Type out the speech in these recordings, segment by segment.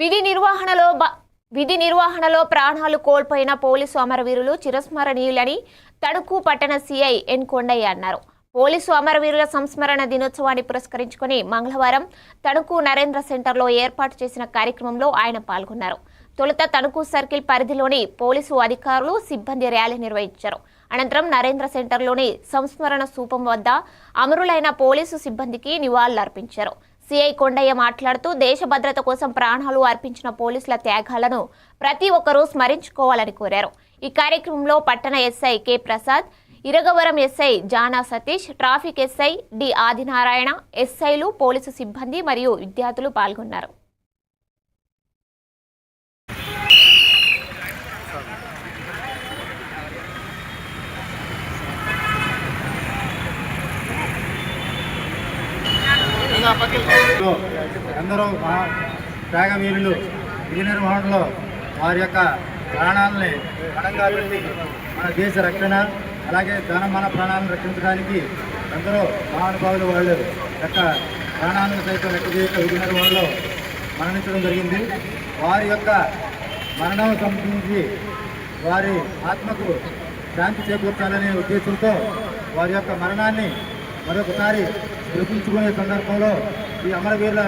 విధి నిర్వహణలో ప్రాణాలు కోల్పోయిన పోలీసు అమరవీరులు చిరస్మరణీయులని తణుకు పట్టణ సీఐ ఎన్ కొండయ్య అన్నారు. పోలీసు అమరవీరుల సంస్మరణ దినోత్సవాన్ని పురస్కరించుకుని మంగళవారం తణుకు నరేంద్ర సెంటర్లో ఏర్పాటు చేసిన కార్యక్రమంలో ఆయన పాల్గొన్నారు. తొలుత తణుకు సర్కిల్ పరిధిలోని పోలీసు అధికారులు, సిబ్బంది ర్యాలీ నిర్వహించారు. అనంతరం నరేంద్ర సెంటర్లోని సంస్మరణ స్థూపం వద్ద అమరులైన పోలీసు సిబ్బందికి నివాళులర్పించారు. సీఐ కొండయ్య మాట్లాడుతూ దేశ భద్రత కోసం ప్రాణాలు అర్పించిన పోలీసుల త్యాగాలను ప్రతి ఒక్కరూ స్మరించుకోవాలని కోరారు. ఈ కార్యక్రమంలో పట్టణ SI K Prasad, Iragavaram SI Jana Satish, traffic SI D Adinarayana, ఎస్ఐలు, పోలీసు సిబ్బంది మరియు విద్యార్థులు పాల్గొన్నారు. ఎందరో త్యాగవీరులు విధి నిర్వహణలో వారి యొక్క ప్రాణాలని పణంగా పెట్టి మన దేశ రక్షణ, అలాగే మన ప్రాణాలను రక్షించడానికి ఎందరో మహానుభావులు వాళ్ళు యొక్క ప్రాణాలను సైతం లెక్కచేయక విధి నిర్వహణలో మరణించడం జరిగింది. వారి యొక్క మరణం సంబంధించి వారి ఆత్మకు శాంతి చేకూర్చాలనే ఉద్దేశంతో వారి యొక్క మరణాన్ని మరొకసారి గుర్తుంచుకునే సందర్భంలో ఈ అమరవీరుల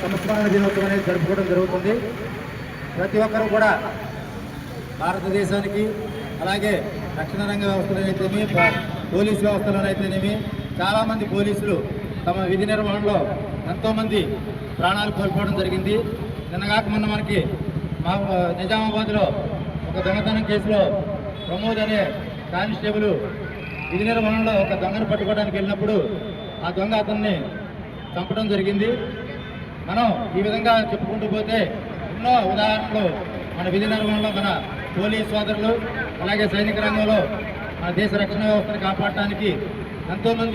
సంస్మరణ దినోత్సవం అనేది జరుపుకోవడం జరుగుతుంది. ప్రతి ఒక్కరూ కూడా భారతదేశానికి, అలాగే రక్షణ రంగ వ్యవస్థలోనైతేనేమి, పోలీసు వ్యవస్థలోనైతేనేమి చాలామంది పోలీసులు తమ విధి నిర్వహణలో ఎంతోమంది ప్రాణాలు కోల్పోవడం జరిగింది. నిన్నగాక మొన్న మనకి నిజామాబాద్లో ఒక దొంగతనం కేసులో ప్రమోద్ అనే కానిస్టేబుల్ విధి నిర్వహణలో ఒక దొంగను పట్టుకోవడానికి వెళ్ళినప్పుడు ఆ దొంగ అతన్ని చంపడం జరిగింది. మనం ఈ విధంగా చెప్పుకుంటూ పోతే ఎన్నో ఉదాహరణలు మన విధి నిర్వహణలో మన పోలీస్ సోదరులు, అలాగే సైనిక రంగంలో మన దేశ రక్షణ వ్యవస్థను కాపాడటానికి ఎంతోమంది